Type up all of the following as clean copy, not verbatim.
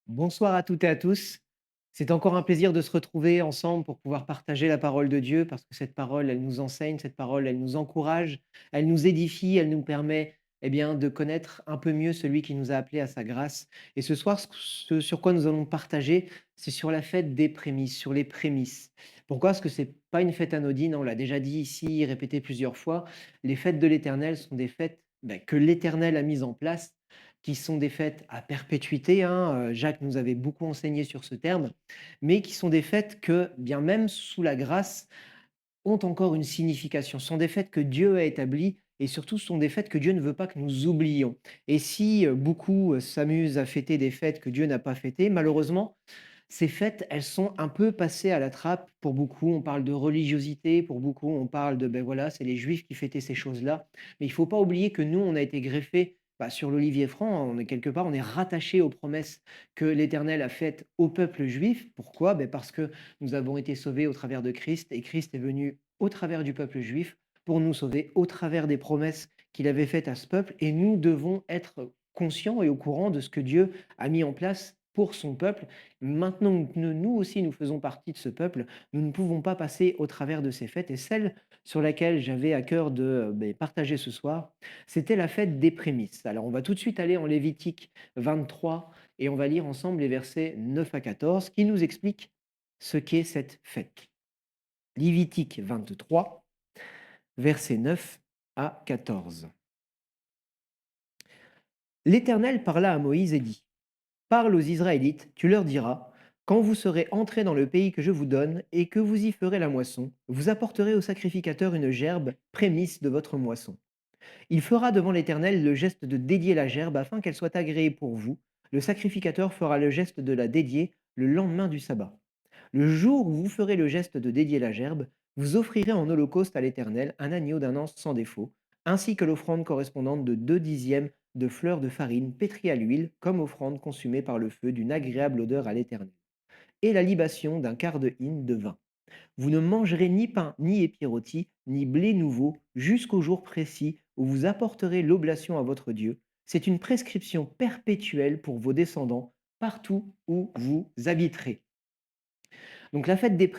Bonsoir à toutes et à tous. C'est encore un plaisir de se retrouver ensemble pour pouvoir partager la parole de Dieu parce que cette parole, elle nous enseigne, cette parole, elle nous encourage, elle nous édifie, elle nous permet de connaître un peu mieux celui qui nous a appelés à sa grâce. Et ce soir, ce sur quoi nous allons partager, c'est sur la fête des prémices, sur les prémices. Pourquoi? Parce que c'est pas une fête anodine, on l'a déjà dit ici, répété plusieurs fois. Les fêtes de l'Éternel sont des fêtes que l'Éternel a mises en place, qui sont des fêtes à perpétuité, hein, Jacques nous avait beaucoup enseigné sur ce terme, mais qui sont des fêtes que, bien même sous la grâce, ont encore une signification. Ce sont des fêtes que Dieu a établies et surtout ce sont des fêtes que Dieu ne veut pas que nous oublions. Et si, beaucoup, s'amusent à fêter des fêtes que Dieu n'a pas fêtées, malheureusement, ces fêtes, elles sont un peu passées à la trappe pour beaucoup. On parle de religiosité, pour beaucoup, on parle de, voilà, c'est les Juifs qui fêtaient ces choses-là. Mais il ne faut pas oublier que nous, on a été greffés sur l'olivier franc. On est quelque part, on est rattaché aux promesses que l'Éternel a faites au peuple juif. Pourquoi? Parce que nous avons été sauvés au travers de Christ et Christ est venu au travers du peuple juif pour nous sauver au travers des promesses qu'il avait faites à ce peuple. Et nous devons être conscients et au courant de ce que Dieu a mis en place pour son peuple. Maintenant que nous aussi, nous faisons partie de ce peuple, nous ne pouvons pas passer au travers de ces fêtes. Et celle sur laquelle j'avais à cœur de partager ce soir, c'était la fête des prémices. Alors, on va tout de suite aller en Lévitique 23 et on va lire ensemble les versets 9 à 14 qui nous expliquent ce qu'est cette fête. Lévitique 23, versets 9 à 14. L'Éternel parla à Moïse et dit: Parle aux Israélites, tu leur diras: Quand vous serez entrés dans le pays que je vous donne et que vous y ferez la moisson, vous apporterez au sacrificateur une gerbe, prémisse de votre moisson. Il fera devant l'Éternel le geste de dédier la gerbe afin qu'elle soit agréée pour vous. Le sacrificateur fera le geste de la dédier le lendemain du sabbat. Le jour où vous ferez le geste de dédier la gerbe, vous offrirez en holocauste à l'Éternel un agneau d'un an sans défaut, ainsi que l'offrande correspondante de 2/10 de fleurs de farine pétrie à l'huile, comme offrande consumée par le feu d'une agréable odeur à l'Éternel, et la libation d'un quart de hin de vin. Vous ne mangerez ni pain, ni épi rôti, ni blé nouveau, jusqu'au jour précis où vous apporterez l'oblation à votre Dieu. C'est une prescription perpétuelle pour vos descendants, partout où vous habiterez. Donc la fête des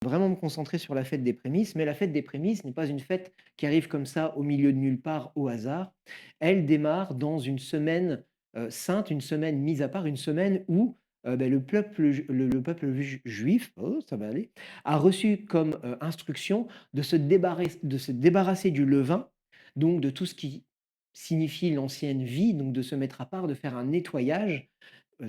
vraiment me concentrer sur la fête des prémices, mais la fête des prémices n'est pas une fête qui arrive comme ça au milieu de nulle part au hasard. Elle démarre dans une semaine sainte, une semaine mise à part, une semaine où le peuple, le peuple juif, oh, ça va aller, a reçu comme instruction de se débarrasser du levain, donc de tout ce qui signifie l'ancienne vie, donc de se mettre à part, de faire un nettoyage.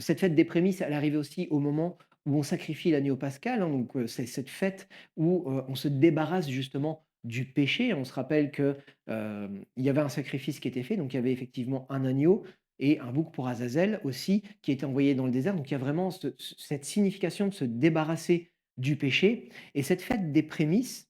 Cette fête des prémices, elle arrivait aussi au moment où on sacrifie l'agneau pascal, hein, donc c'est cette fête où, on se débarrasse justement du péché. On se rappelle que, il y avait un sacrifice qui était fait, donc il y avait effectivement un agneau et un bouc pour Azazel aussi qui était envoyé dans le désert. Donc il y a vraiment cette signification de se débarrasser du péché et cette fête des prémices,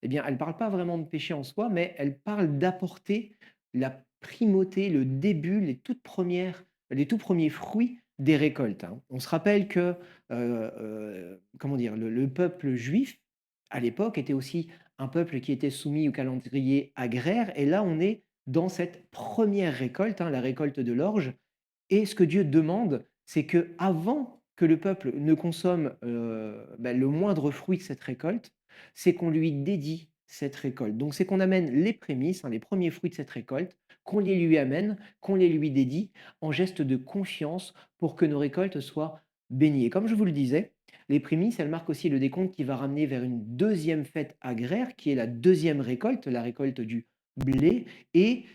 eh bien, elle ne parle pas vraiment de péché en soi, mais elle parle d'apporter la primauté, le début, les tout premiers fruits des récoltes, hein. On se rappelle que, comment dire? Le peuple juif, à l'époque, était aussi un peuple qui était soumis au calendrier agraire et là, on est dans cette première récolte, hein, la récolte de l'orge et ce que Dieu demande, c'est que avant que le peuple ne consomme, le moindre fruit de cette récolte, c'est qu'on lui dédie cette récolte. Donc c'est qu'on amène les prémices, hein, les premiers fruits de cette récolte, qu'on les lui amène, qu'on les lui dédie en geste de confiance pour que nos récoltes soient bénies. Et comme je vous le disais, les prémices, elles marquent aussi le décompte qui va ramener vers une deuxième fête agraire qui est la deuxième récolte, la récolte du blé et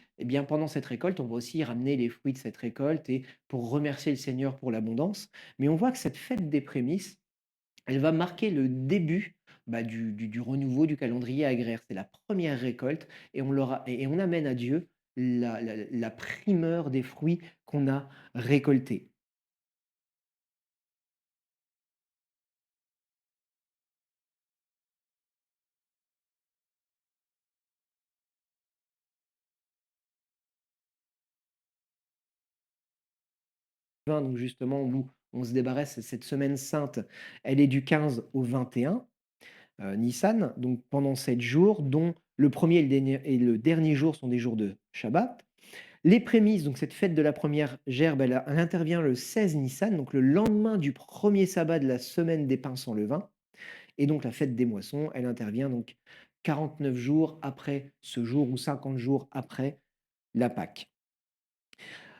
pendant cette récolte, on va aussi ramener les fruits de cette récolte et pour remercier le Seigneur pour l'abondance. Mais on voit que cette fête des prémices, elle va marquer le début du renouveau du calendrier agraire. C'est la première récolte et et on amène à Dieu la primeur des fruits qu'on a récoltés. 20, donc justement où on se débarrasse, cette semaine sainte, elle est du 15 au 21 Nissan, donc pendant 7 jours, dont le premier et le dernier jour sont des jours de Shabbat. Les prémices, donc cette fête de la première gerbe, elle intervient le 16 Nissan, donc le lendemain du premier sabbat de la semaine des pains sans levain. Et donc la fête des moissons, elle intervient donc 49 jours après ce jour ou 50 jours après la Pâque.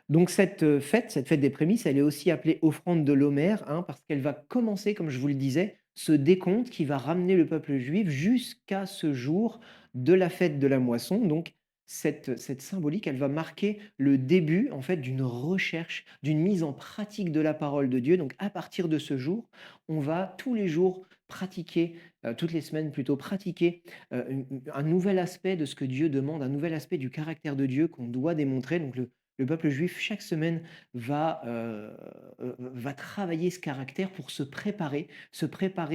Donc cette fête des prémices, elle est aussi appelée offrande de l'Omer, hein, parce qu'elle va commencer, comme je vous le disais, ce décompte qui va ramener le peuple juif jusqu'à ce jour de la fête de la moisson. Donc cette symbolique, elle va marquer le début en fait d'une recherche, d'une mise en pratique de la parole de Dieu. Donc à partir de ce jour, on va tous les jours pratiquer, toutes les semaines plutôt, pratiquer un nouvel aspect de ce que Dieu demande, un nouvel aspect du caractère de Dieu qu'on doit démontrer. Donc le peuple juif, chaque semaine, va travailler ce caractère pour se préparer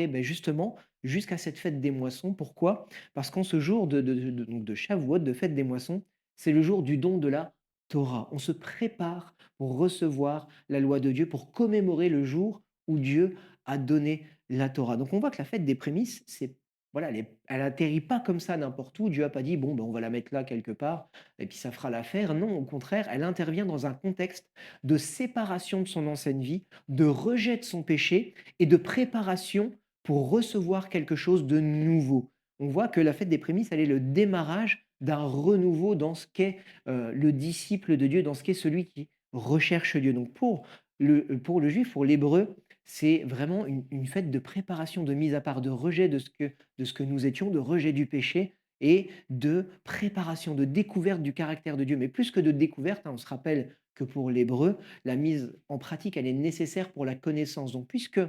ben, justement jusqu'à cette fête des moissons. Pourquoi? Parce qu'en ce jour donc de Shavuot, de fête des moissons, c'est le jour du don de la Torah. On se prépare pour recevoir la loi de Dieu, pour commémorer le jour où Dieu a donné la Torah. Donc on voit que la fête des prémices, c'est voilà, elle atterrit pas comme ça n'importe où. Dieu a pas dit bon ben on va la mettre là quelque part et puis ça fera l'affaire. Non, au contraire, elle intervient dans un contexte de séparation de son ancienne vie, de rejet de son péché et de préparation pour recevoir quelque chose de nouveau. On voit que la fête des prémices, elle est le démarrage d'un renouveau dans ce qu'est le disciple de Dieu, dans ce qu'est celui qui recherche Dieu. Donc pour le juif, pour l'hébreu, c'est vraiment une fête de préparation, de mise à part, de rejet de ce que nous étions, de rejet du péché et de préparation, de découverte du caractère de Dieu. Mais plus que de découverte, hein, on se rappelle que pour l'hébreu, la mise en pratique, elle est nécessaire pour la connaissance. Donc, puisque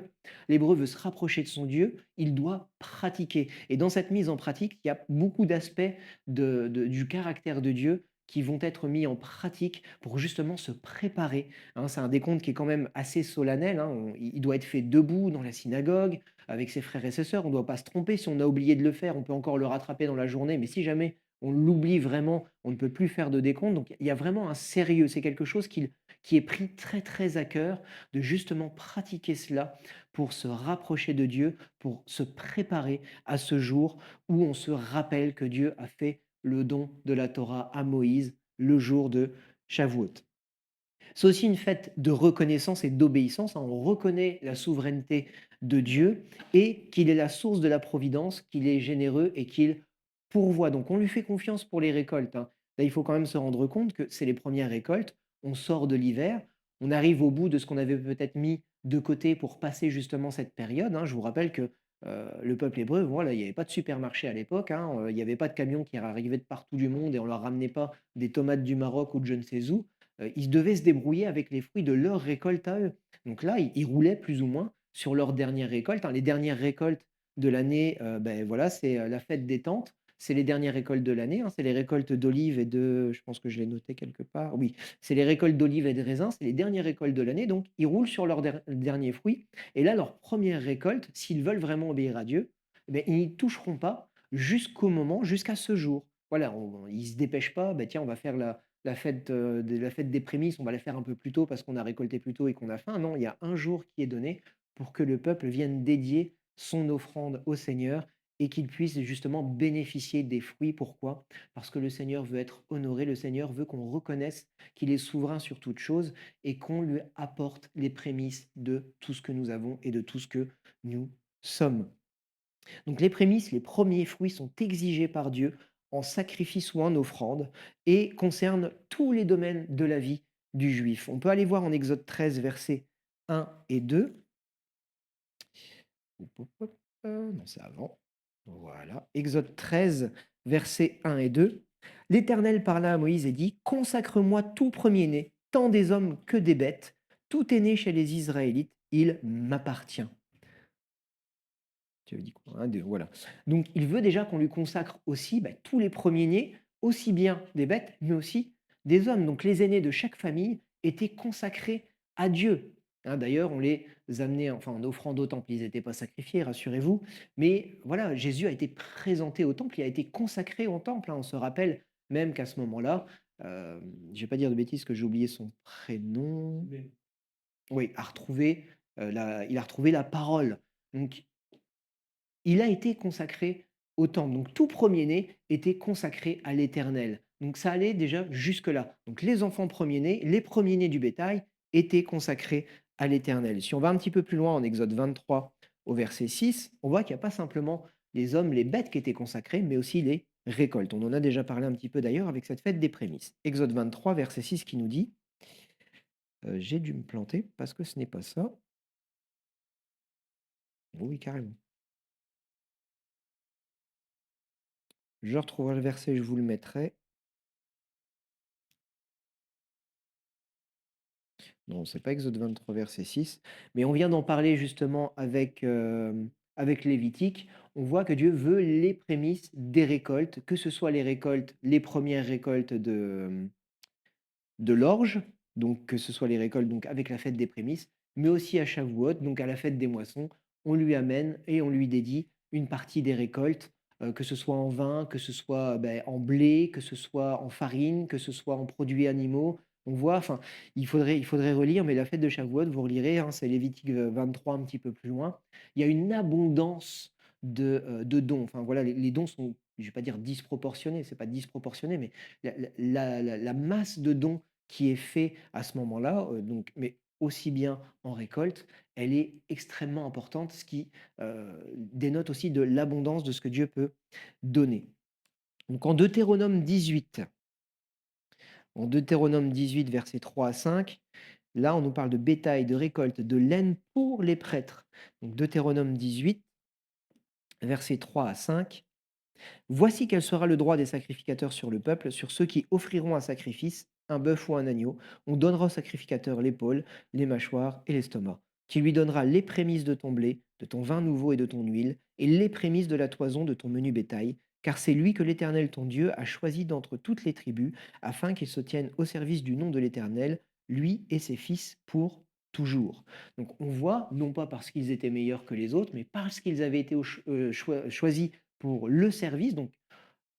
l'hébreu veut se rapprocher de son Dieu, il doit pratiquer. Et dans cette mise en pratique, il y a beaucoup d'aspects du caractère de Dieu qui vont être mis en pratique pour justement se préparer. Hein. C'est un décompte qui est quand même assez solennel. Hein. Il doit être fait debout dans la synagogue, avec ses frères et ses sœurs. On ne doit pas se tromper. Si on a oublié de le faire, on peut encore le rattraper dans la journée. Mais si jamais on l'oublie vraiment, on ne peut plus faire de décompte. Donc il y a vraiment un sérieux. C'est quelque chose qui est pris très très à cœur de justement pratiquer cela pour se rapprocher de Dieu, pour se préparer à ce jour où on se rappelle que Dieu a fait le don de la Torah à Moïse le jour de Shavuot. C'est aussi une fête de reconnaissance et d'obéissance, hein. On reconnaît la souveraineté de Dieu et qu'il est la source de la providence, qu'il est généreux et qu'il pourvoit. Donc on lui fait confiance pour les récoltes, hein. Là, il faut quand même se rendre compte que c'est les premières récoltes. On sort de l'hiver, on arrive au bout de ce qu'on avait peut-être mis de côté pour passer justement cette période, hein. Je vous rappelle que le peuple hébreu, voilà, il n'y avait pas de supermarché à l'époque, hein, il n'y avait pas de camions qui arrivaient de partout du monde et on leur ramenait pas des tomates du Maroc ou de je ne sais où. Ils devaient se débrouiller avec les fruits de leur récolte à eux. Donc là, ils roulaient plus ou moins sur leur dernière récolte, hein. Les dernières récoltes de l'année, beh, voilà, c'est, la fête des tentes. C'est les dernières récoltes de l'année, hein. C'est les récoltes d'olives et de je pense que je l'ai noté quelque part. Oui, c'est les récoltes d'olives et de raisins, c'est les dernières récoltes de l'année, donc ils roulent sur leurs derniers fruits et là, leur première récolte, s'ils veulent vraiment obéir à Dieu, eh beh, ils n'y toucheront pas jusqu'à ce jour. Voilà, ils se dépêchent pas, bah, tiens, on va faire la fête des prémices, on va la faire un peu plus tôt parce qu'on a récolté plus tôt et qu'on a faim. Non, il y a un jour qui est donné pour que le peuple vienne dédier son offrande au Seigneur et qu'il puisse justement bénéficier des fruits. Pourquoi? Parce que le Seigneur veut être honoré, le Seigneur veut qu'on reconnaisse qu'il est souverain sur toute chose et qu'on lui apporte les prémices de tout ce que nous avons et de tout ce que nous sommes. Donc les prémices, les premiers fruits sont exigés par Dieu en sacrifice ou en offrande et concernent tous les domaines de la vie du juif. On peut aller voir en Exode 13, versets 1 et 2. Hop, hop, hop, non, c'est avant. Voilà. Exode 13, versets 1 et 2. L'Éternel parla à Moïse et dit: Consacre-moi tout premier-né, tant des hommes que des bêtes. Tout est né chez les Israélites, il m'appartient. Tu avais dit quoi? 1, 2, voilà. Donc il veut déjà qu'on lui consacre aussi, bah, tous les premiers-nés, aussi bien des bêtes, mais aussi des hommes. Donc les aînés de chaque famille étaient consacrés à Dieu. Hein, d'ailleurs, on les amenait enfin, en offrande au temple. Ils n'étaient pas sacrifiés, rassurez-vous. Mais voilà, Jésus a été présenté au temple, il a été consacré au temple, hein. On se rappelle même qu'à ce moment-là, je ne vais pas dire de bêtises que j'ai oublié son prénom. Oui, il a retrouvé la parole. Donc il a été consacré au temple. Donc tout premier-né était consacré à l'Éternel. Donc ça allait déjà jusque-là. Donc les enfants premiers-nés, les premiers-nés du bétail étaient consacrés à l'Éternel. Si on va un petit peu plus loin en Exode 23 au verset 6, on voit qu'il n'y a pas simplement les hommes, les bêtes qui étaient consacrés, mais aussi les récoltes. On en a déjà parlé un petit peu d'ailleurs avec cette fête des prémices. Exode 23, verset 6 qui nous dit, j'ai dû me planter parce que ce n'est pas ça. Oui, carrément. Je retrouverai le verset, je vous le mettrai. Non, c'est pas Exode 23, verset 6, mais on vient d'en parler justement avec Lévitique. On voit que Dieu veut les prémices des récoltes, que ce soit les récoltes, les premières récoltes de l'orge, donc que ce soit les récoltes donc avec la fête des prémices, mais aussi à Shavuot, donc à la fête des moissons, on lui amène et on lui dédie une partie des récoltes, que ce soit en vin, que ce soit, en blé, que ce soit en farine, que ce soit en produits animaux. On voit, enfin, il faudrait relire, mais la fête de Shavuot, vous relirez, hein, c'est Lévitique, 23 un petit peu plus loin. Il y a une abondance de dons. Enfin voilà, les dons sont, je ne vais pas dire disproportionnés, c'est pas disproportionné, mais la masse de dons qui est fait à ce moment-là, donc mais aussi bien en récolte, elle est extrêmement importante, ce qui, dénote aussi de l'abondance de ce que Dieu peut donner. Donc en Deutéronome 18 versets 3 à 5, là, on nous parle de bétail, de récolte, de laine pour les prêtres. Donc Deutéronome 18, versets 3 à 5. Voici quel sera le droit des sacrificateurs sur le peuple, sur ceux qui offriront un sacrifice, un bœuf ou un agneau. On donnera au sacrificateur l'épaule, les mâchoires et l'estomac, qui lui donnera les prémices de ton blé, de ton vin nouveau et de ton huile, et les prémices de la toison de ton menu bétail, car c'est lui que l'Éternel ton Dieu a choisi d'entre toutes les tribus, afin qu'il se tienne au service du nom de l'Éternel, lui et ses fils pour toujours. Donc on voit, non pas parce qu'ils étaient meilleurs que les autres, mais parce qu'ils avaient été choisis pour le service. Donc,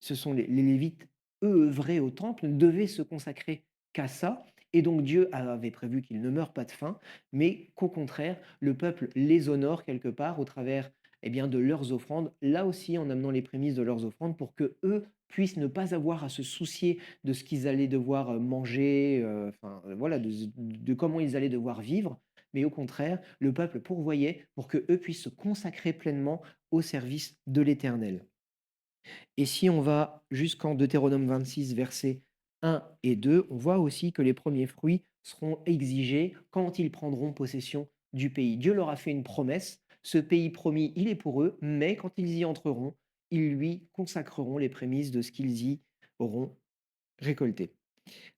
ce sont les Lévites, eux, œuvraient au temple, ne devaient se consacrer qu'à ça. Et donc, Dieu avait prévu qu'ils ne meurent pas de faim, mais qu'au contraire, le peuple les honore quelque part au travers de leurs offrandes, là aussi en amenant les prémices de leurs offrandes pour que eux puissent ne pas avoir à se soucier de ce qu'ils allaient devoir manger, enfin voilà, de comment ils allaient devoir vivre, mais au contraire, le peuple pourvoyait pour que eux puissent se consacrer pleinement au service de l'Éternel. Et si on va jusqu'en Deutéronome 26, versets 1 et 2, on voit aussi que les premiers fruits seront exigés quand ils prendront possession du pays. Dieu leur a fait une promesse, ce pays promis, il est pour eux, mais quand ils y entreront, ils lui consacreront les prémices de ce qu'ils y auront récolté.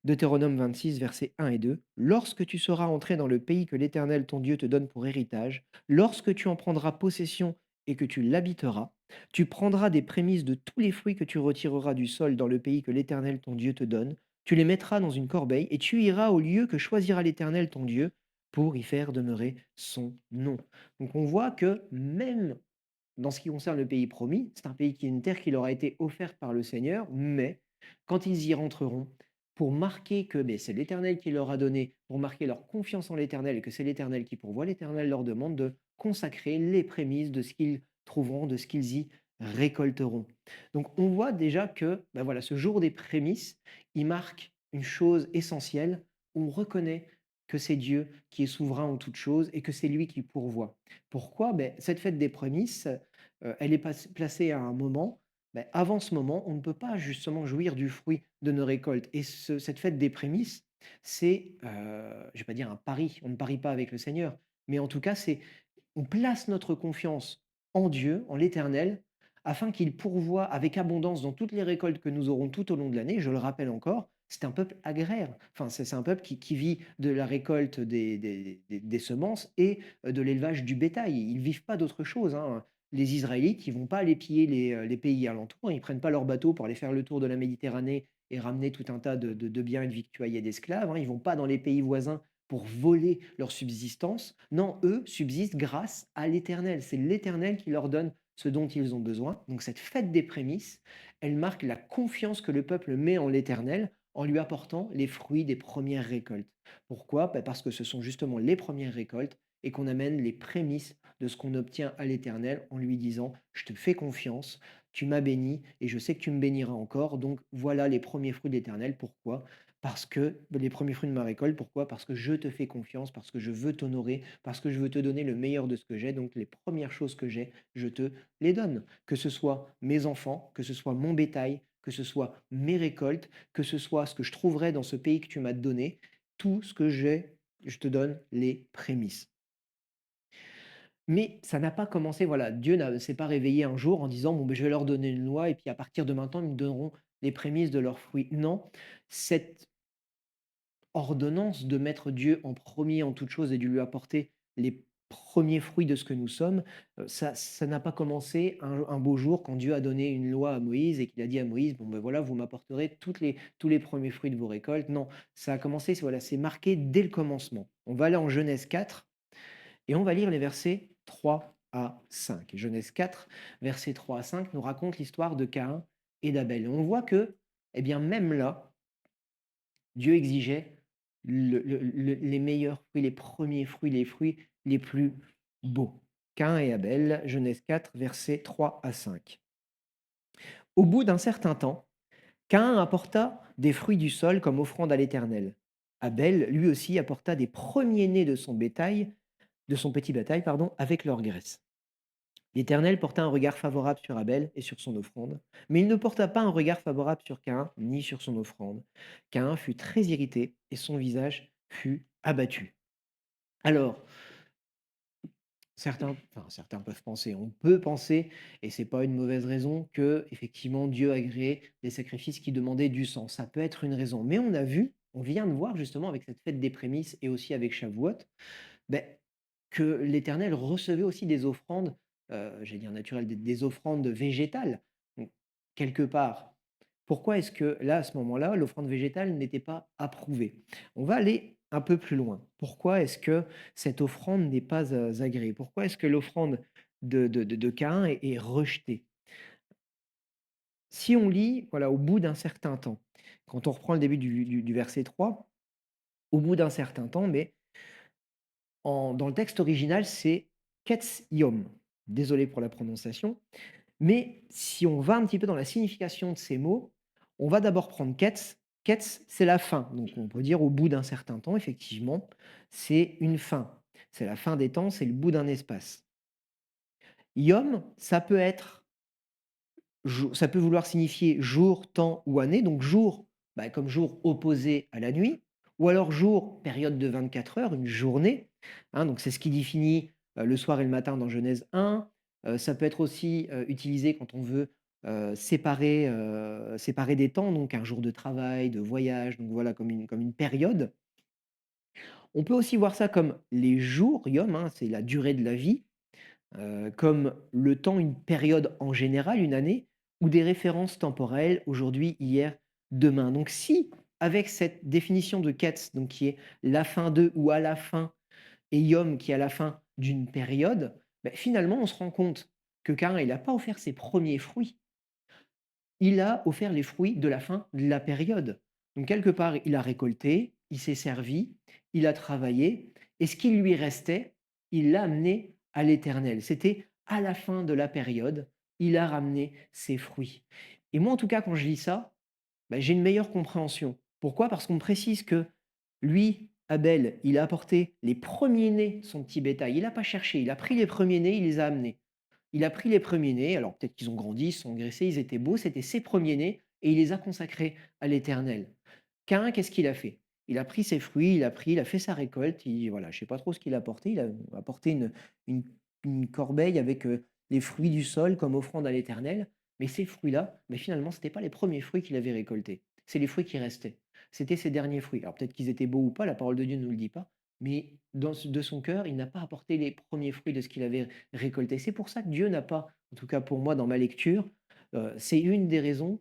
Deutéronome 26, versets 1 et 2. Lorsque tu seras entré dans le pays que l'Éternel ton Dieu te donne pour héritage, lorsque tu en prendras possession et que tu l'habiteras, tu prendras des prémices de tous les fruits que tu retireras du sol dans le pays que l'Éternel ton Dieu te donne, tu les mettras dans une corbeille et tu iras au lieu que choisira l'Éternel ton Dieu pour y faire demeurer son nom. Donc on voit que même dans ce qui concerne le pays promis, c'est un pays qui est une terre qui leur a été offerte par le Seigneur, mais quand ils y rentreront, pour marquer que c'est l'Éternel qui leur a donné, pour marquer leur confiance en l'Éternel et que c'est l'Éternel qui pourvoit, l'Éternel leur demande de consacrer les prémices de ce qu'ils trouveront, de ce qu'ils y récolteront. Donc on voit déjà que voilà, ce jour des prémices, il marque une chose essentielle, on reconnaît que c'est Dieu qui est souverain en toutes choses et que c'est lui qui pourvoit. Pourquoi? Cette fête des prémices, elle est placée à un moment, avant ce moment, on ne peut pas justement jouir du fruit de nos récoltes et cette fête des prémices, c'est, je vais pas dire un pari, on ne parie pas avec le Seigneur, mais en tout cas, c'est on place notre confiance en Dieu, en l'Éternel, afin qu'il pourvoie avec abondance dans toutes les récoltes que nous aurons tout au long de l'année. Je le rappelle encore, c'est un peuple agraire. Enfin, c'est un peuple qui vit de la récolte des semences et de l'élevage du bétail. Ils ne vivent pas d'autre chose, hein. Les Israélites, ils vont pas aller piller les pays alentours. Ils prennent pas leur bateau pour aller faire le tour de la Méditerranée et ramener tout un tas de biens et de victuailles et d'esclaves, hein. Ils vont pas dans les pays voisins pour voler leur subsistance. Non, eux subsistent grâce à l'Éternel. C'est l'Éternel qui leur donne ce dont ils ont besoin. Donc cette fête des prémices, elle marque la confiance que le peuple met en l'Éternel en lui apportant les fruits des premières récoltes. Pourquoi? Bah, parce que ce sont justement les premières récoltes et qu'on amène les prémices de ce qu'on obtient à l'Éternel en lui disant: «Je te fais confiance, tu m'as béni et je sais que tu me béniras encore, donc voilà les premiers fruits de l'Éternel». Pourquoi? Parce que les premiers fruits de ma récolte, pourquoi? Parce que je te fais confiance, parce que je veux t'honorer, parce que je veux te donner le meilleur de ce que j'ai, donc les premières choses que j'ai, je te les donne. Que ce soit mes enfants, que ce soit mon bétail, que ce soit mes récoltes, que ce soit ce que je trouverai dans ce pays que tu m'as donné, tout ce que j'ai, je te donne les prémices. Mais ça n'a pas commencé, voilà, Dieu ne s'est pas réveillé un jour en disant: «Bon, beh, je vais leur donner une loi et puis à partir de maintenant, ils me donneront les prémices de leurs fruits». Non, cette ordonnance de mettre Dieu en premier en toute chose et de lui apporter les premiers fruits de ce que nous sommes, ça n'a pas commencé un beau jour quand Dieu a donné une loi à Moïse et qu'il a dit à Moïse: «Bon, ben, voilà, vous m'apporterez tous les premiers fruits de vos récoltes». Non, ça a commencé, voilà, c'est marqué dès le commencement. On va aller en Genèse 4 et on va lire les versets 3 à 5. Genèse 4, versets 3 à 5 nous raconte l'histoire de Caïn et d'Abel. Et on voit que, eh bien, même là, Dieu exigeait les meilleurs fruits, les premiers fruits, les fruits les plus beaux. Caïn et Abel, Genèse 4, versets 3 à 5. Au bout d'un certain temps, Caïn apporta des fruits du sol comme offrande à l'Éternel. Abel, lui aussi, apporta des premiers-nés de son bétail, de son petit bétail, pardon, avec leur graisse. L'Éternel porta un regard favorable sur Abel et sur son offrande, mais il ne porta pas un regard favorable sur Caïn ni sur son offrande. Caïn fut très irrité et son visage fut abattu. Alors, certains peuvent penser, on peut penser, et c'est pas une mauvaise raison, que effectivement Dieu a créé des sacrifices qui demandaient du sang. Ça peut être une raison, mais on a vu, on vient de voir justement avec cette fête des prémices et aussi avec Shavuot, ben, que l'Éternel recevait aussi des offrandes, j'allais dire naturelles, des offrandes végétales. Donc quelque part, pourquoi est-ce que là, à ce moment-là, l'offrande végétale n'était pas approuvée? On va aller un peu plus loin. Pourquoi est-ce que cette offrande n'est pas, agréée? Pourquoi est-ce que l'offrande de Caïn est rejetée? Si on lit, voilà, au bout d'un certain temps, quand on reprend le début du verset 3, au bout d'un certain temps, mais dans le texte original, c'est Ketz Yom. Désolé pour la prononciation. Mais si on va un petit peu dans la signification de ces mots, on va d'abord prendre Ketz. Ketz, c'est la fin. Donc on peut dire au bout d'un certain temps, effectivement, c'est une fin. C'est la fin des temps, c'est le bout d'un espace. Yom, ça peut vouloir signifier jour, temps ou année. Donc jour, bah, comme jour opposé à la nuit, ou alors jour, période de 24 heures, une journée. Hein, donc c'est ce qui définit le soir et le matin dans Genèse 1. Ça peut être aussi utilisé quand on veut séparer des temps, donc un jour de travail, de voyage, donc voilà, comme une période. On peut aussi voir ça comme les jours, yom, hein, c'est la durée de la vie, comme le temps, une période en général, une année, ou des références temporelles, aujourd'hui, hier, demain. Donc si, avec cette définition de Katz, donc qui est la fin de ou à la fin, et Yom qui est à la fin d'une période, ben, finalement, on se rend compte que Caïn, il n'a pas offert ses premiers fruits, il a offert les fruits de la fin de la période. Donc quelque part, il a récolté, il s'est servi, il a travaillé, et ce qui lui restait, il l'a amené à l'Éternel. C'était à la fin de la période, il a ramené ses fruits. Et moi, en tout cas, quand je lis ça, bah, j'ai une meilleure compréhension. Pourquoi? Parce qu'on me précise que lui, Abel, il a apporté les premiers-nés de son petit bétail. Il n'a pas cherché, il a pris les premiers-nés, il les a amenés. Il a pris les premiers-nés, alors peut-être qu'ils ont grandi, ils sont graissés, ils étaient beaux, c'était ses premiers-nés et il les a consacrés à l'Éternel. Caïn, qu'est-ce qu'il a fait? Il a pris ses fruits, il a fait sa récolte, voilà, je ne sais pas trop ce qu'il a apporté, il a apporté une, une corbeille avec les fruits du sol comme offrande à l'Éternel, mais ces fruits-là, mais finalement, ce n'étaient pas les premiers fruits qu'il avait récoltés, c'est les fruits qui restaient. C'était ses derniers fruits. Alors peut-être qu'ils étaient beaux ou pas, la parole de Dieu ne nous le dit pas, mais de son cœur, il n'a pas apporté les premiers fruits de ce qu'il avait récolté. C'est pour ça que Dieu n'a pas, en tout cas pour moi dans ma lecture, c'est une des raisons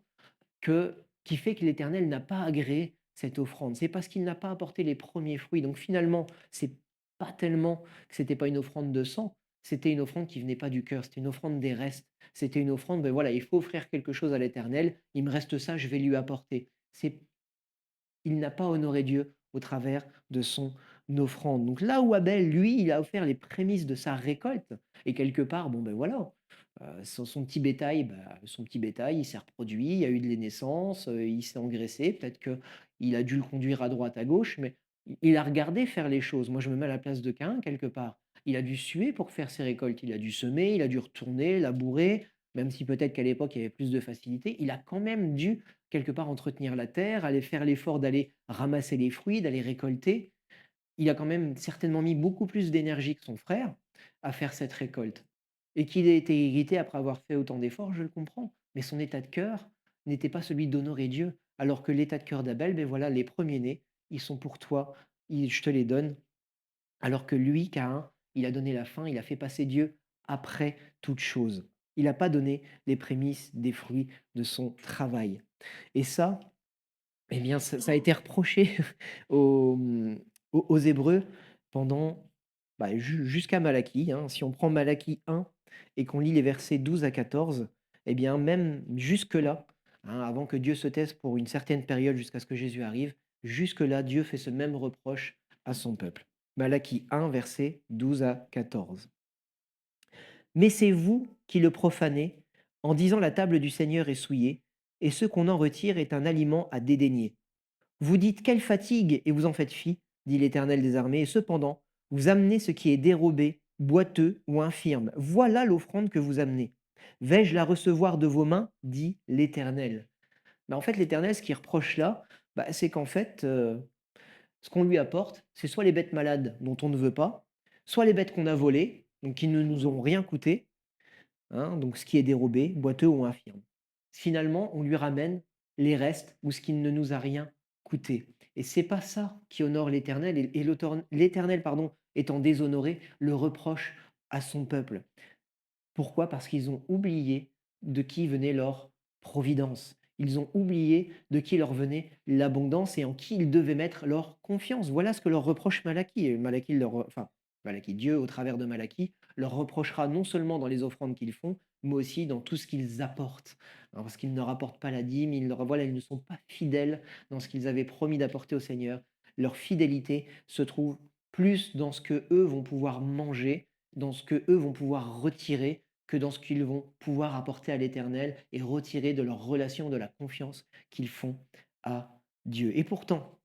qui fait que l'Éternel n'a pas agréé cette offrande. C'est parce qu'il n'a pas apporté les premiers fruits. Donc finalement, c'est pas tellement que c'était pas une offrande de sang, c'était une offrande qui venait pas du cœur, c'était une offrande des restes. C'était une offrande, ben voilà, il faut offrir quelque chose à l'Éternel, il me reste ça, je vais lui apporter. C'est Il n'a pas honoré Dieu au travers de son offrande. Donc là où Abel, lui, il a offert les prémices de sa récolte et quelque part, bon, ben voilà, son petit bétail, son petit bétail, il s'est reproduit, il y a eu de les naissances, il s'est engraissé, peut-être qu'il a dû le conduire à droite, à gauche, mais il a regardé faire les choses. Moi, je me mets à la place de Caïn quelque part. Il a dû suer pour faire ses récoltes, il a dû semer, il a dû retourner, labourer, même si peut-être qu'à l'époque, il y avait plus de facilité, il a quand même dû quelque part entretenir la terre, aller faire l'effort d'aller ramasser les fruits, d'aller récolter. Il a quand même certainement mis beaucoup plus d'énergie que son frère à faire cette récolte. Et qu'il ait été irrité après avoir fait autant d'efforts, je le comprends. Mais son état de cœur n'était pas celui d'honorer Dieu. Alors que l'état de cœur d'Abel, ben voilà, les premiers-nés, ils sont pour toi, je te les donne. Alors que lui, Caïn, il a donné la fin, il a fait passer Dieu après toute chose. Il n'a pas donné les prémices des fruits de son travail. Et ça, eh bien, ça a été reproché aux, aux Hébreux pendant jusqu'à Malachie, hein. Si on prend Malachie 1 et qu'on lit les versets 12 à 14, eh bien, même jusque-là, hein, avant que Dieu se taise pour une certaine période jusqu'à ce que Jésus arrive, jusque-là, Dieu fait ce même reproche à son peuple. Malachie 1, versets 12 à 14. Mais c'est vous qui le profanez en disant la table du Seigneur est souillée, et ce qu'on en retire est un aliment à dédaigner. Vous dites quelle fatigue et vous en faites fi, dit l'Éternel des armées, et cependant, vous amenez ce qui est dérobé, boiteux ou infirme. Voilà l'offrande que vous amenez. Vais-je la recevoir de vos mains, dit l'Éternel. En fait, l'Éternel, ce qu'il reproche là, c'est qu'en fait, ce qu'on lui apporte, c'est soit les bêtes malades dont on ne veut pas, soit les bêtes qu'on a volées, donc qui ne nous ont rien coûté, hein, donc ce qui est dérobé, boiteux ou infirme. Finalement, on lui ramène les restes ou ce qui ne nous a rien coûté. Et c'est pas ça qui honore l'Éternel. Et l'Éternel, pardon, étant déshonoré, le reproche à son peuple. Pourquoi? Parce qu'ils ont oublié de qui venait leur providence. Ils ont oublié de qui leur venait l'abondance et en qui ils devaient mettre leur confiance. Voilà ce que leur reproche Malachie. Et Malachie, Dieu, au travers de Malachie, leur reprochera non seulement dans les offrandes qu'ils font, mais aussi dans tout ce qu'ils apportent. Alors, parce qu'ils ne rapportent pas la dîme, voilà, ils ne sont pas fidèles dans ce qu'ils avaient promis d'apporter au Seigneur. Leur fidélité se trouve plus dans ce que eux vont pouvoir manger, dans ce que eux vont pouvoir retirer, que dans ce qu'ils vont pouvoir apporter à l'Éternel et retirer de leur relation, de la confiance qu'ils font à Dieu. Et pourtant,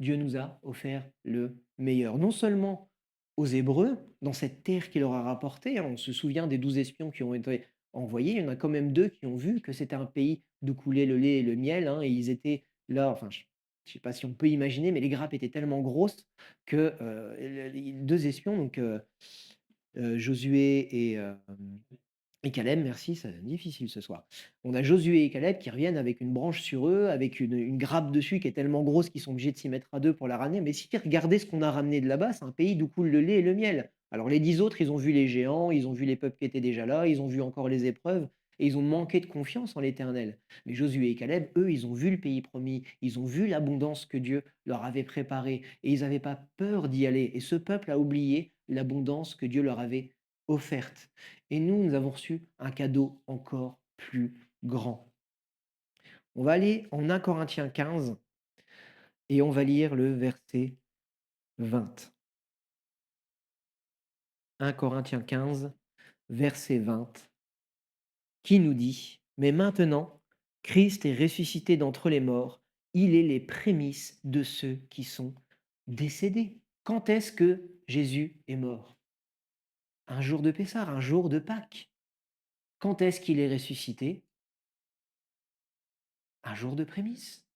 Dieu nous a offert le meilleur. Non seulement aux Hébreux, dans cette terre qu'il leur a rapportée, hein, on se souvient des 12 espions qui ont été envoyés, il y en a quand même deux qui ont vu que c'était un pays d'où coulait le lait et le miel, hein, et ils étaient là, enfin, je ne sais pas si on peut imaginer, mais les grappes étaient tellement grosses que les deux espions, donc Josué et Caleb, merci, c'est difficile ce soir. On a Josué et Caleb qui reviennent avec une branche sur eux, avec une grappe dessus qui est tellement grosse qu'ils sont obligés de s'y mettre à deux pour la ramener. Mais si regardez ce qu'on a ramené de là-bas, c'est un pays d'où coule le lait et le miel. Alors les 10 autres, ils ont vu les géants, ils ont vu les peuples qui étaient déjà là, ils ont vu encore les épreuves, et ils ont manqué de confiance en l'Éternel. Mais Josué et Caleb, eux, ils ont vu le pays promis, ils ont vu l'abondance que Dieu leur avait préparée, et ils n'avaient pas peur d'y aller. Et ce peuple a oublié l'abondance que Dieu leur avait offerte. Et nous, nous avons reçu un cadeau encore plus grand. On va aller en 1 Corinthiens 15 et on va lire le verset 20. 1 Corinthiens 15, verset 20, qui nous dit: Mais maintenant, Christ est ressuscité d'entre les morts, il est les prémices de ceux qui sont décédés. Quand est-ce que Jésus est mort? Un jour de Pessah, un jour de Pâques. Quand est-ce qu'il est ressuscité? Un jour de prémices.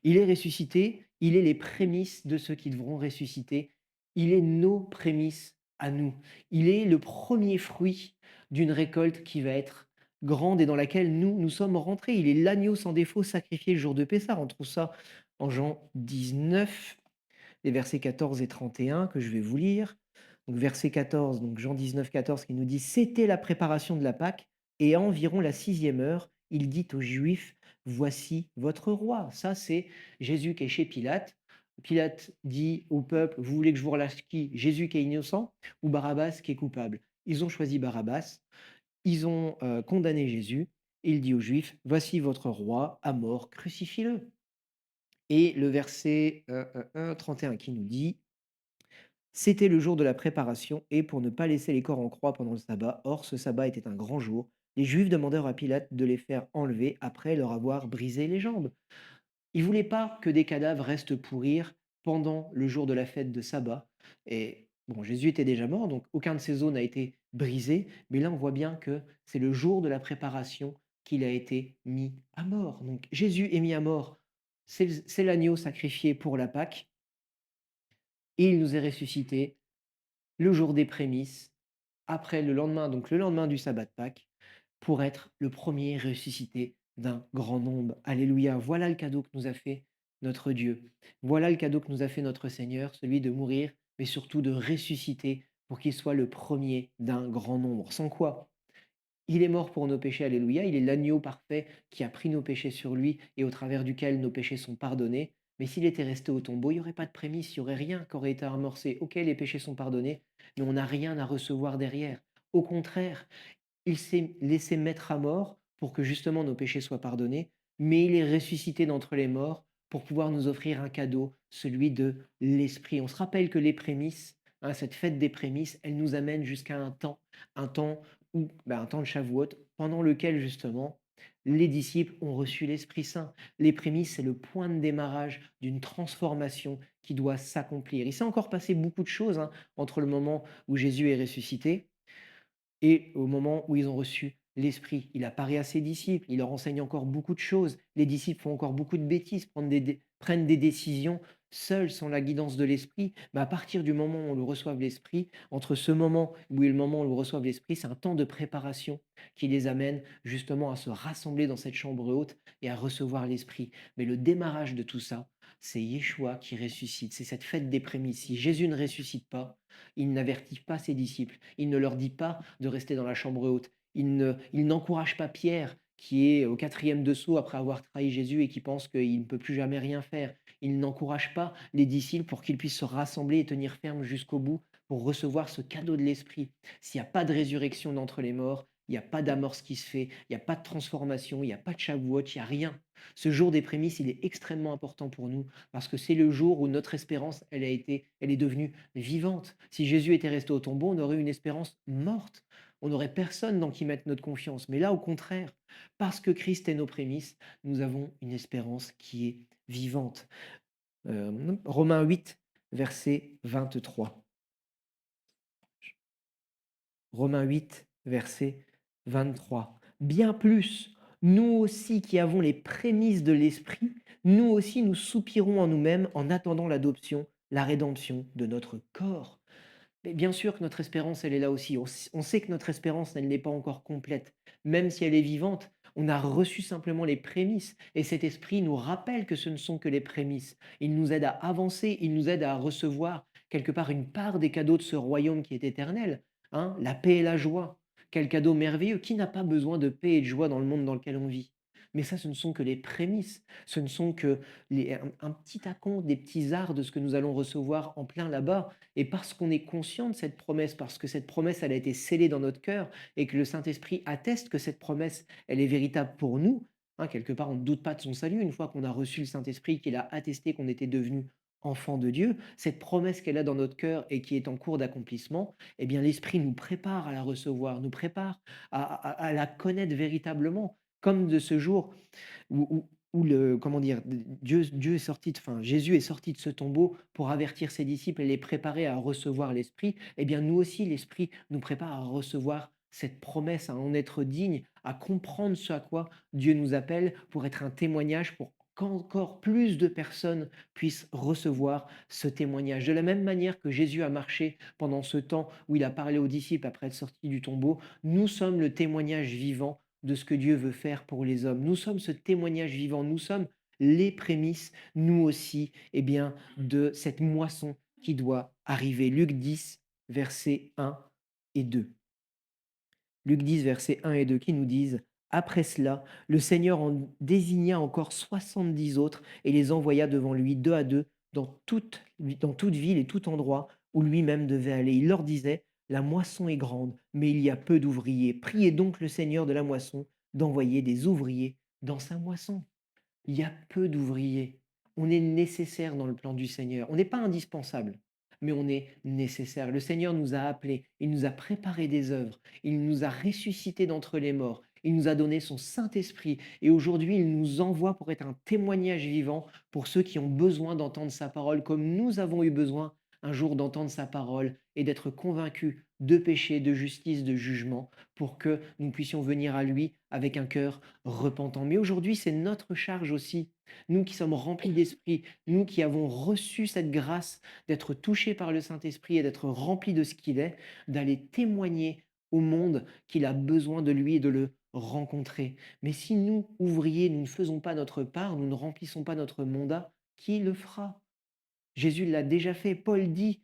Il est ressuscité, il est les prémices de ceux qui devront ressusciter. Il est nos prémices à nous. Il est le premier fruit d'une récolte qui va être grande et dans laquelle nous sommes rentrés. Il est l'agneau sans défaut sacrifié le jour de Pessah. On trouve ça en Jean 19, les versets 14 et 31 que je vais vous lire. Donc verset 14, donc Jean 19, 14 qui nous dit: C'était la préparation de la Pâque et à environ la 6e heure, il dit aux Juifs: Voici votre roi. Ça, c'est Jésus qui est chez Pilate. Pilate dit au peuple: Vous voulez que je vous relâche qui? Jésus qui est innocent ou Barabbas qui est coupable? Ils ont choisi Barabbas. Ils ont condamné Jésus. Et il dit aux Juifs: Voici votre roi à mort, crucifiez-le. et le verset 31 qui nous dit: c'était le jour de la préparation et pour ne pas laisser les corps en croix pendant le sabbat, or ce sabbat était un grand jour, les Juifs demandèrent à Pilate de les faire enlever après leur avoir brisé les jambes. Ils voulaient pas que des cadavres restent pourrir pendant le jour de la fête de sabbat. Et bon, Jésus était déjà mort, donc aucun de ses os n'a été brisé, mais là on voit bien que c'est le jour de la préparation qu'il a été mis à mort. Donc Jésus est mis à mort, c'est l'agneau sacrifié pour la Pâque, et il nous est ressuscité le jour des prémices, après le lendemain, donc le lendemain du sabbat de Pâques, pour être le premier ressuscité d'un grand nombre. Alléluia. Voilà le cadeau que nous a fait notre Dieu. Voilà le cadeau que nous a fait notre Seigneur, celui de mourir, mais surtout de ressusciter pour qu'il soit le premier d'un grand nombre. Sans quoi il est mort pour nos péchés, alléluia. Il est l'agneau parfait qui a pris nos péchés sur lui et au travers duquel nos péchés sont pardonnés. Mais s'il était resté au tombeau, il n'y aurait pas de prémisse, il n'y aurait rien qui aurait été amorcé. Ok, les péchés sont pardonnés, mais on n'a rien à recevoir derrière. Au contraire, il s'est laissé mettre à mort pour que justement nos péchés soient pardonnés, mais il est ressuscité d'entre les morts pour pouvoir nous offrir un cadeau, celui de l'Esprit. On se rappelle que les prémices, hein, cette fête des prémices, elle nous amène jusqu'à un temps où, un temps de Shavuot, pendant lequel justement les disciples ont reçu l'Esprit Saint. Les prémices, c'est le point de démarrage d'une transformation qui doit s'accomplir. Il s'est encore passé beaucoup de choses, hein, entre le moment où Jésus est ressuscité et au moment où ils ont reçu l'Esprit. Il apparaît à ses disciples, il leur enseigne encore beaucoup de choses. Les disciples font encore beaucoup de bêtises, prennent des décisions seuls sans la guidance de l'Esprit. Mais à partir du moment où ils reçoivent l'Esprit, entre ce moment où et le moment où ils reçoivent l'Esprit, c'est un temps de préparation qui les amène justement à se rassembler dans cette chambre haute et à recevoir l'Esprit. Mais le démarrage de tout ça, c'est Yeshua qui ressuscite. C'est cette fête des prémices. Si Jésus ne ressuscite pas, il n'avertit pas ses disciples. Il ne leur dit pas de rester dans la chambre haute. Il n'encourage pas Pierre, qui est au quatrième dessous après avoir trahi Jésus et qui pense qu'il ne peut plus jamais rien faire. Il n'encourage pas les disciples pour qu'ils puissent se rassembler et tenir ferme jusqu'au bout pour recevoir ce cadeau de l'Esprit. S'il n'y a pas de résurrection d'entre les morts, il n'y a pas d'amorce qui se fait, il n'y a pas de transformation, il n'y a pas de Shavuot, il n'y a rien. Ce jour des prémices, il est extrêmement important pour nous parce que c'est le jour où notre espérance, elle est devenue vivante. Si Jésus était resté au tombeau, on aurait eu une espérance morte. On n'aurait personne dans qui mettre notre confiance. Mais là, au contraire, parce que Christ est nos prémices, nous avons une espérance qui est vivante. Romains 8, verset 23. Romains 8, verset 23. Bien plus, nous aussi qui avons les prémices de l'Esprit, nous aussi nous soupirons en nous-mêmes en attendant l'adoption, la rédemption de notre corps. Mais bien sûr que notre espérance, elle est là aussi. On sait que notre espérance, elle n'est pas encore complète. Même si elle est vivante, on a reçu simplement les prémices. Et cet esprit nous rappelle que ce ne sont que les prémices. Il nous aide à avancer, il nous aide à recevoir quelque part une part des cadeaux de ce royaume qui est éternel, hein, la paix et la joie. Quel cadeau merveilleux. Qui n'a pas besoin de paix et de joie dans le monde dans lequel on vit? Mais ça, ce ne sont que les prémices. Ce ne sont que un petit acompte, des petits arts de ce que nous allons recevoir en plein là-bas. Et parce qu'on est conscient de cette promesse, parce que cette promesse, elle a été scellée dans notre cœur et que le Saint-Esprit atteste que cette promesse, elle est véritable pour nous, hein, quelque part, on ne doute pas de son salut une fois qu'on a reçu le Saint-Esprit, qu'il a attesté qu'on était devenu enfant de Dieu, cette promesse qu'elle a dans notre cœur et qui est en cours d'accomplissement, eh bien l'Esprit nous prépare à la recevoir, nous prépare à la connaître véritablement, comme de ce jour où le comment dire? Dieu est sorti de enfin, Jésus est sorti de ce tombeau pour avertir ses disciples et les préparer à recevoir l'Esprit, eh bien, nous aussi, l'Esprit nous prépare à recevoir cette promesse, à en être digne, à comprendre ce à quoi Dieu nous appelle pour être un témoignage, pour qu'encore plus de personnes puissent recevoir ce témoignage. De la même manière que Jésus a marché pendant ce temps où il a parlé aux disciples après être sorti du tombeau, nous sommes le témoignage vivant de ce que Dieu veut faire pour les hommes. Nous sommes ce témoignage vivant, nous sommes les prémices, nous aussi, eh bien, de cette moisson qui doit arriver. Luc 10, versets 1 et 2. Luc 10, versets 1 et 2 qui nous disent: après cela, le Seigneur en désigna encore 70 autres et les envoya devant lui deux à deux dans toute ville et tout endroit où lui-même devait aller. Il leur disait: la moisson est grande, mais il y a peu d'ouvriers. Priez donc le Seigneur de la moisson d'envoyer des ouvriers dans sa moisson. Il y a peu d'ouvriers. On est nécessaire dans le plan du Seigneur. On n'est pas indispensable, mais on est nécessaire. Le Seigneur nous a appelés, il nous a préparé des œuvres, il nous a ressuscités d'entre les morts, il nous a donné son Saint-Esprit et aujourd'hui il nous envoie pour être un témoignage vivant pour ceux qui ont besoin d'entendre sa parole comme nous avons eu besoin un jour d'entendre sa parole et d'être convaincus de péché, de justice, de jugement pour que nous puissions venir à lui avec un cœur repentant. Mais aujourd'hui, c'est notre charge aussi, nous qui sommes remplis d'esprit, nous qui avons reçu cette grâce d'être touchés par le Saint-Esprit et d'être remplis de ce qu'il est, d'aller témoigner au monde qu'il a besoin de lui et de le rencontrer. Mais si nous, ouvriers, nous ne faisons pas notre part, nous ne remplissons pas notre mandat, qui le fera? Jésus l'a déjà fait. Paul dit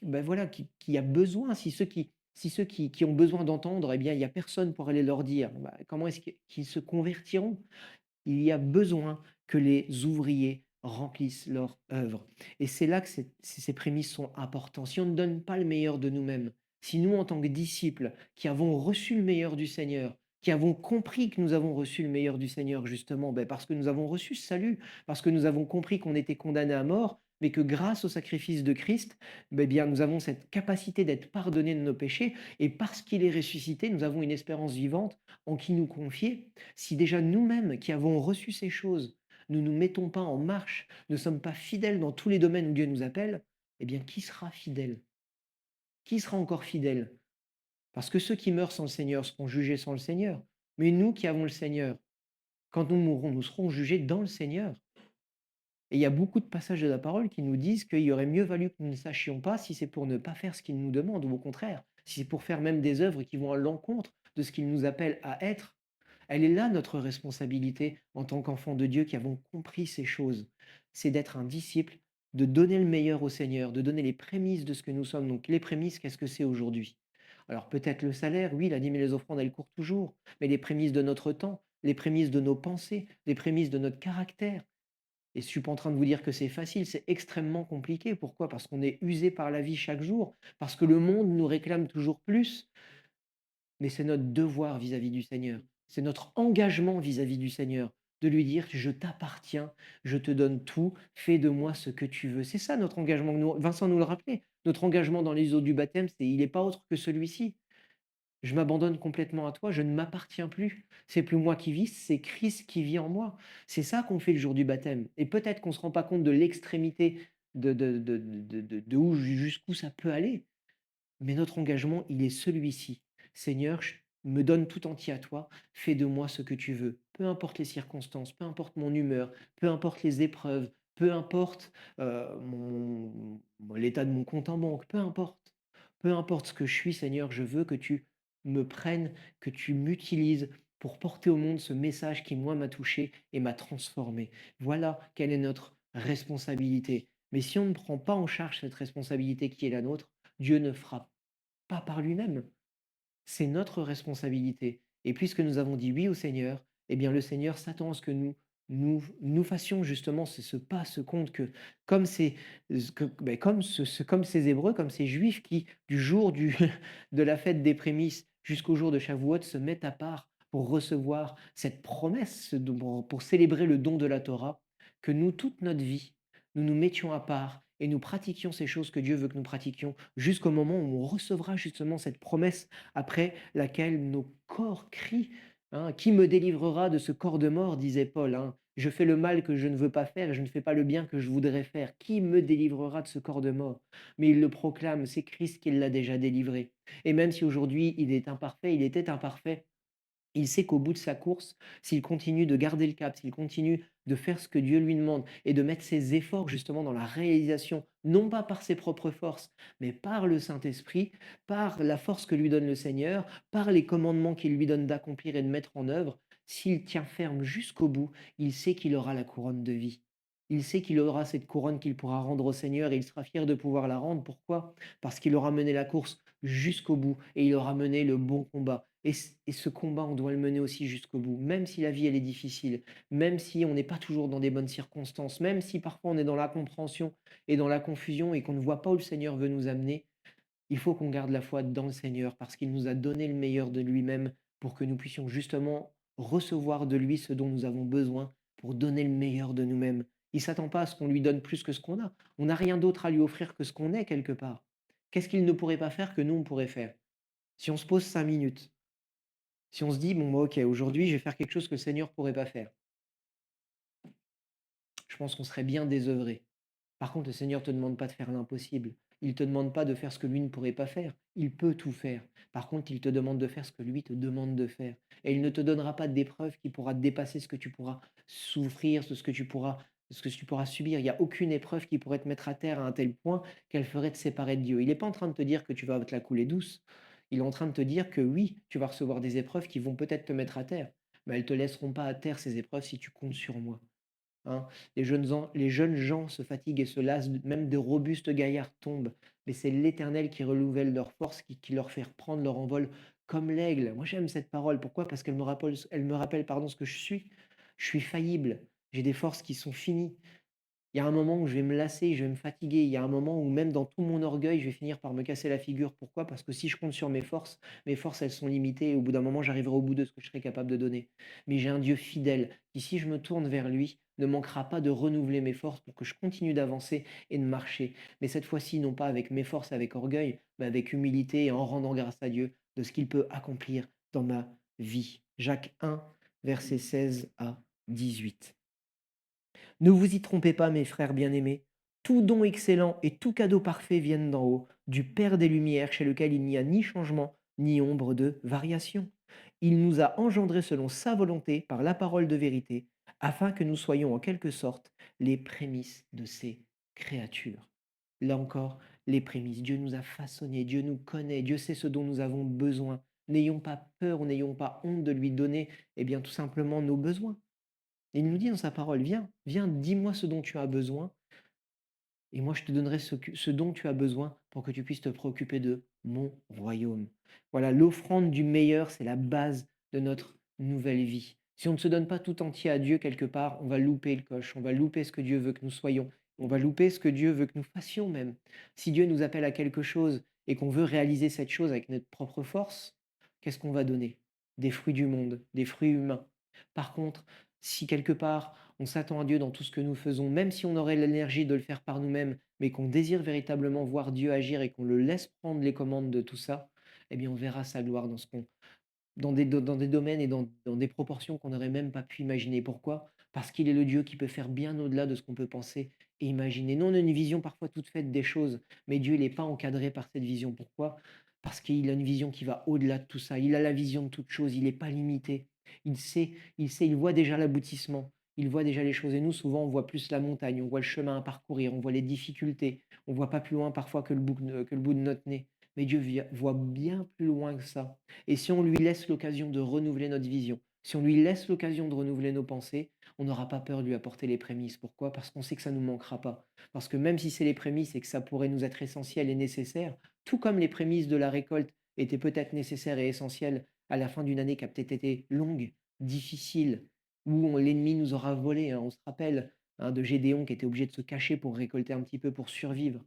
ben voilà, qui a besoin, si ceux qui ont besoin d'entendre, eh bien, il n'y a personne pour aller leur dire. Bah, comment est-ce qu'ils se convertiront? Il y a besoin que les ouvriers remplissent leur œuvre. Et c'est là que ces prémices sont importantes. Si on ne donne pas le meilleur de nous-mêmes, si nous, en tant que disciples, qui avons reçu le meilleur du Seigneur, qui avons compris que nous avons reçu le meilleur du Seigneur, justement, ben parce que nous avons reçu ce salut, parce que nous avons compris qu'on était condamnés à mort, mais que grâce au sacrifice de Christ, ben bien, nous avons cette capacité d'être pardonnés de nos péchés, et parce qu'il est ressuscité, nous avons une espérance vivante en qui nous confier. Si déjà nous-mêmes qui avons reçu ces choses, nous ne nous mettons pas en marche, ne sommes pas fidèles dans tous les domaines où Dieu nous appelle, eh bien, qui sera fidèle? Qui sera encore fidèle? Parce que ceux qui meurent sans le Seigneur seront jugés sans le Seigneur. Mais nous qui avons le Seigneur, quand nous mourrons, nous serons jugés dans le Seigneur. Et il y a beaucoup de passages de la parole qui nous disent qu'il aurait mieux valu que nous ne sachions pas si c'est pour ne pas faire ce qu'il nous demande, ou au contraire, si c'est pour faire même des œuvres qui vont à l'encontre de ce qu'il nous appelle à être. Elle est là notre responsabilité en tant qu'enfants de Dieu qui avons compris ces choses. C'est d'être un disciple, de donner le meilleur au Seigneur, de donner les prémices de ce que nous sommes. Donc les prémices, qu'est-ce que c'est aujourd'hui? Alors peut-être le salaire, oui, la dîme et les offrandes, elles courent toujours, mais les prémices de notre temps, les prémices de nos pensées, les prémices de notre caractère. Et je suis pas en train de vous dire que c'est facile, c'est extrêmement compliqué. Pourquoi? Parce qu'on est usé par la vie chaque jour, parce que le monde nous réclame toujours plus, mais c'est notre devoir vis-à-vis du Seigneur. C'est notre engagement vis-à-vis du Seigneur de lui dire: «Je t'appartiens, je te donne tout, fais de moi ce que tu veux». C'est ça notre engagement. Vincent nous le rappelait. Notre engagement dans les eaux du baptême, il n'est pas autre que celui-ci. Je m'abandonne complètement à toi, je ne m'appartiens plus. C'est plus moi qui vis, c'est Christ qui vit en moi. C'est ça qu'on fait le jour du baptême. Et peut-être qu'on ne se rend pas compte de l'extrémité de où, jusqu'où ça peut aller. Mais notre engagement, il est celui-ci. Seigneur, je me donne tout entier à toi, fais de moi ce que tu veux. Peu importe les circonstances, peu importe mon humeur, peu importe les épreuves, peu importe l'état de mon compte en banque, peu importe. Peu importe ce que je suis, Seigneur, je veux que tu me prennes, que tu m'utilises pour porter au monde ce message qui, moi, m'a touché et m'a transformé. Voilà quelle est notre responsabilité. Mais si on ne prend pas en charge cette responsabilité qui est la nôtre, Dieu ne fera pas par lui-même. C'est notre responsabilité. Et puisque nous avons dit oui au Seigneur, eh bien le Seigneur s'attend à ce que nous fassions justement ce pas, ce compte que comme comme ces Hébreux, comme ces Juifs qui, du jour de la fête des prémices jusqu'au jour de Shavuot, se mettent à part pour recevoir cette promesse, pour célébrer le don de la Torah, que nous, toute notre vie, nous nous mettions à part et nous pratiquions ces choses que Dieu veut que nous pratiquions jusqu'au moment où on recevra justement cette promesse après laquelle nos corps crient, hein. Qui me délivrera de ce corps de mort, disait Paul, hein. Je fais le mal que je ne veux pas faire et je ne fais pas le bien que je voudrais faire. Qui me délivrera de ce corps de mort? Mais il le proclame, c'est Christ qui l'a déjà délivré. Et même si aujourd'hui il est imparfait, il était imparfait, il sait qu'au bout de sa course, s'il continue de garder le cap, s'il continue de faire ce que Dieu lui demande et de mettre ses efforts justement dans la réalisation, non pas par ses propres forces, mais par le Saint-Esprit, par la force que lui donne le Seigneur, par les commandements qu'il lui donne d'accomplir et de mettre en œuvre, s'il tient ferme jusqu'au bout, il sait qu'il aura la couronne de vie. Il sait qu'il aura cette couronne qu'il pourra rendre au Seigneur et il sera fier de pouvoir la rendre. Pourquoi? Parce qu'il aura mené la course jusqu'au bout et il aura mené le bon combat. Et ce combat, on doit le mener aussi jusqu'au bout, même si la vie, elle est difficile, même si on n'est pas toujours dans des bonnes circonstances, même si parfois on est dans la compréhension et dans la confusion et qu'on ne voit pas où le Seigneur veut nous amener, il faut qu'on garde la foi dans le Seigneur parce qu'il nous a donné le meilleur de lui-même pour que nous puissions justement recevoir de lui ce dont nous avons besoin pour donner le meilleur de nous-mêmes Il ne s'attend pas à ce qu'on lui donne plus que ce qu'on a. On n'a rien d'autre à lui offrir que ce qu'on est quelque part. Qu'est-ce qu'il ne pourrait pas faire que nous, on pourrait faire? Si on se pose 5 minutes, si on se dit: «Bon, bah, OK, aujourd'hui, je vais faire quelque chose que le Seigneur ne pourrait pas faire», je pense qu'on serait bien désœuvré. Par contre, le Seigneur ne te demande pas de faire l'impossible. Il ne te demande pas de faire ce que lui ne pourrait pas faire. Il peut tout faire. Par contre, il te demande de faire ce que lui te demande de faire. Et il ne te donnera pas d'épreuve qui pourra dépasser ce que tu pourras souffrir, ce que tu pourras subir. Il n'y a aucune épreuve qui pourrait te mettre à terre à un tel point qu'elle ferait te séparer de Dieu. Il n'est pas en train de te dire que tu vas te la couler douce. Il est en train de te dire que oui, tu vas recevoir des épreuves qui vont peut-être te mettre à terre. Mais elles ne te laisseront pas à terre, ces épreuves, si tu comptes sur moi. Hein. Les jeunes gens se fatiguent et se lassent, même de robustes gaillards tombent. Mais c'est l'Éternel qui renouvelle leur force, qui leur fait reprendre leur envol comme l'aigle. Moi, j'aime cette parole. Pourquoi? Parce elle me rappelle pardon, ce que je suis. Je suis faillible. J'ai des forces qui sont finies. Il y a un moment où je vais me lasser, je vais me fatiguer. Il y a un moment où même dans tout mon orgueil, je vais finir par me casser la figure. Pourquoi? Parce que si je compte sur mes forces, elles sont limitées et au bout d'un moment, j'arriverai au bout de ce que je serai capable de donner. Mais j'ai un Dieu fidèle qui, si je me tourne vers lui, ne manquera pas de renouveler mes forces pour que je continue d'avancer et de marcher. Mais cette fois-ci, non pas avec mes forces, avec orgueil, mais avec humilité et en rendant grâce à Dieu de ce qu'il peut accomplir dans ma vie. Jacques 1, versets 16 à 18. Ne vous y trompez pas, mes frères bien-aimés. Tout don excellent et tout cadeau parfait viennent d'en haut, du Père des Lumières, chez lequel il n'y a ni changement, ni ombre de variation. Il nous a engendrés selon sa volonté par la parole de vérité, afin que nous soyons en quelque sorte les prémices de ses créatures. Là encore, les prémices. Dieu nous a façonnés, Dieu nous connaît, Dieu sait ce dont nous avons besoin. N'ayons pas peur ou n'ayons pas honte de lui donner, eh bien, tout simplement nos besoins. Il nous dit dans sa parole, viens, viens, dis-moi ce dont tu as besoin, et moi je te donnerai ce dont tu as besoin pour que tu puisses te préoccuper de mon royaume. Voilà, l'offrande du meilleur, c'est la base de notre nouvelle vie. Si on ne se donne pas tout entier à Dieu quelque part, on va louper le coche, on va louper ce que Dieu veut que nous soyons, on va louper ce que Dieu veut que nous fassions même. Si Dieu nous appelle à quelque chose et qu'on veut réaliser cette chose avec notre propre force, qu'est-ce qu'on va donner? Des fruits du monde, des fruits humains. Par contre, si quelque part on s'attend à Dieu dans tout ce que nous faisons, même si on aurait l'énergie de le faire par nous-mêmes, mais qu'on désire véritablement voir Dieu agir et qu'on le laisse prendre les commandes de tout ça, eh bien on verra sa gloire dans des domaines et dans des proportions qu'on n'aurait même pas pu imaginer. Pourquoi? Parce qu'il est le Dieu qui peut faire bien au-delà de ce qu'on peut penser et imaginer. Nous, on a une vision parfois toute faite des choses, mais Dieu, il n'est pas encadré par cette vision. Pourquoi? Parce qu'il a une vision qui va au-delà de tout ça. Il a la vision de toute chose, il n'est pas limité. Il voit déjà l'aboutissement. Il voit déjà les choses. Et nous, souvent, on voit plus la montagne, on voit le chemin à parcourir, on voit les difficultés, on voit pas plus loin parfois que le bout de notre nez. Mais Dieu voit bien plus loin que ça. Et si on lui laisse l'occasion de renouveler notre vision, si on lui laisse l'occasion de renouveler nos pensées, on n'aura pas peur de lui apporter les prémices. Pourquoi? Parce qu'on sait que ça ne nous manquera pas. Parce que même si c'est les prémices et que ça pourrait nous être essentiel et nécessaire, tout comme les prémices de la récolte étaient peut-être nécessaires et essentielles à la fin d'une année qui a peut-être été longue, difficile, où l'ennemi nous aura volé, hein. On se rappelle, hein, de Gédéon qui était obligé de se cacher pour récolter un petit peu, pour survivre.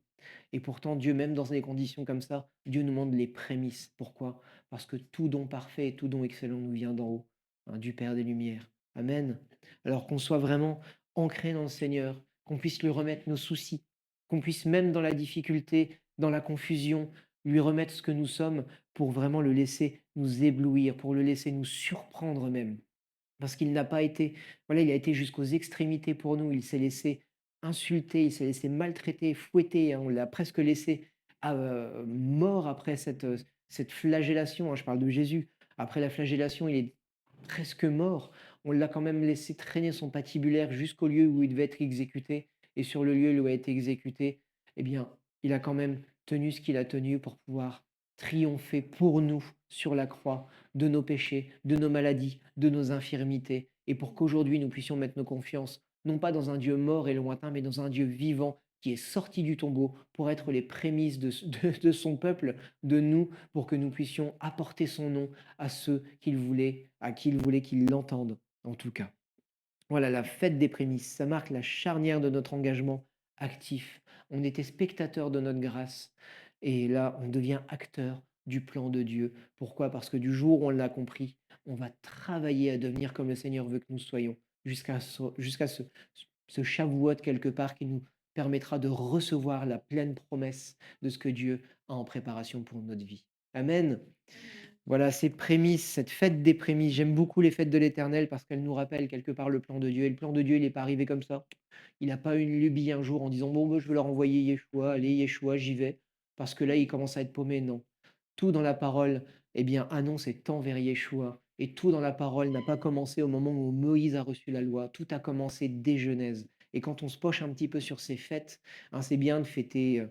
Et pourtant, Dieu, même dans des conditions comme ça, Dieu nous demande les prémices. Pourquoi? Parce que tout don parfait et tout don excellent nous vient d'en haut, hein, du Père des Lumières. Amen. Alors qu'on soit vraiment ancré dans le Seigneur, qu'on puisse lui remettre nos soucis, qu'on puisse même dans la difficulté, dans la confusion, lui remettre ce que nous sommes pour vraiment le laisser nous éblouir, pour le laisser nous surprendre même. Parce qu'il n'a pas été, voilà, il a été jusqu'aux extrémités pour nous. Il s'est laissé insulter, il s'est laissé maltraiter, fouetter, hein. On l'a presque laissé mort après cette flagellation, hein. Je parle de Jésus. Après la flagellation, il est presque mort. On l'a quand même laissé traîner son patibulaire jusqu'au lieu où il devait être exécuté. Et sur le lieu où il a été exécuté, eh bien, il a quand même tenu ce qu'il a tenu pour pouvoir triompher pour nous sur la croix de nos péchés, de nos maladies, de nos infirmités, et pour qu'aujourd'hui nous puissions mettre nos confiances, non pas dans un Dieu mort et lointain, mais dans un Dieu vivant qui est sorti du tombeau pour être les prémices de son peuple, de nous, pour que nous puissions apporter son nom à ceux qu'il voulait, à qui il voulait qu'ils l'entendent, en tout cas. Voilà, la fête des prémices, ça marque la charnière de notre engagement actif. On était spectateur de notre grâce et là, on devient acteur du plan de Dieu. Pourquoi? Parce que du jour où on l'a compris, on va travailler à devenir comme le Seigneur veut que nous soyons jusqu'à ce ce Shavuot quelque part qui nous permettra de recevoir la pleine promesse de ce que Dieu a en préparation pour notre vie. Amen. Voilà, ces prémices, cette fête des prémices. J'aime beaucoup les fêtes de l'Éternel parce qu'elles nous rappellent quelque part le plan de Dieu. Et le plan de Dieu, il n'est pas arrivé comme ça. Il n'a pas eu une lubie un jour en disant bon, moi, je veux leur envoyer Yeshua, allez, Yeshua, j'y vais. Parce que là, il commence à être paumé. Non. Tout dans la parole, eh bien, annonce et tend vers Yeshua. Et tout dans la parole n'a pas commencé au moment où Moïse a reçu la loi. Tout a commencé dès Genèse. Et quand on se poche un petit peu sur ces fêtes, hein, c'est bien de fêter.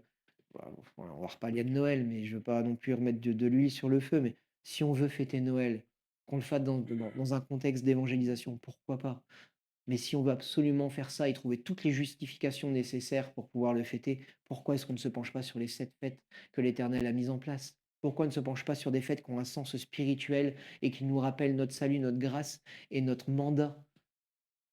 Bah, on va reparler de Noël, mais je ne veux pas non plus remettre de l'huile sur le feu. Mais si on veut fêter Noël, qu'on le fasse dans un contexte d'évangélisation, pourquoi pas? Mais si on veut absolument faire ça et trouver toutes les justifications nécessaires pour pouvoir le fêter, pourquoi est-ce qu'on ne se penche pas sur les 7 fêtes que l'Éternel a mises en place? Pourquoi on ne se penche pas sur des fêtes qui ont un sens spirituel et qui nous rappellent notre salut, notre grâce et notre mandat?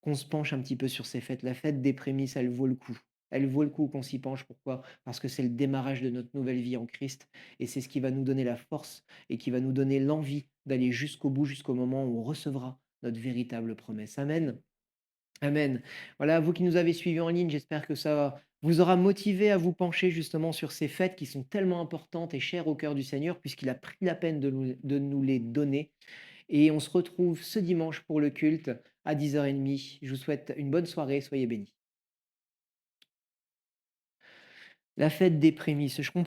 Qu'on se penche un petit peu sur ces fêtes. La fête des prémices, elle vaut le coup. Elle vaut le coup qu'on s'y penche. Pourquoi? Parce que c'est le démarrage de notre nouvelle vie en Christ et c'est ce qui va nous donner la force et qui va nous donner l'envie d'aller jusqu'au bout, jusqu'au moment où on recevra notre véritable promesse. Amen. Amen. Voilà, vous qui nous avez suivis en ligne, j'espère que ça vous aura motivé à vous pencher justement sur ces fêtes qui sont tellement importantes et chères au cœur du Seigneur, puisqu'il a pris la peine de nous les donner. Et on se retrouve ce dimanche pour le culte à 10h30. Je vous souhaite une bonne soirée, soyez bénis. La fête des prémices, je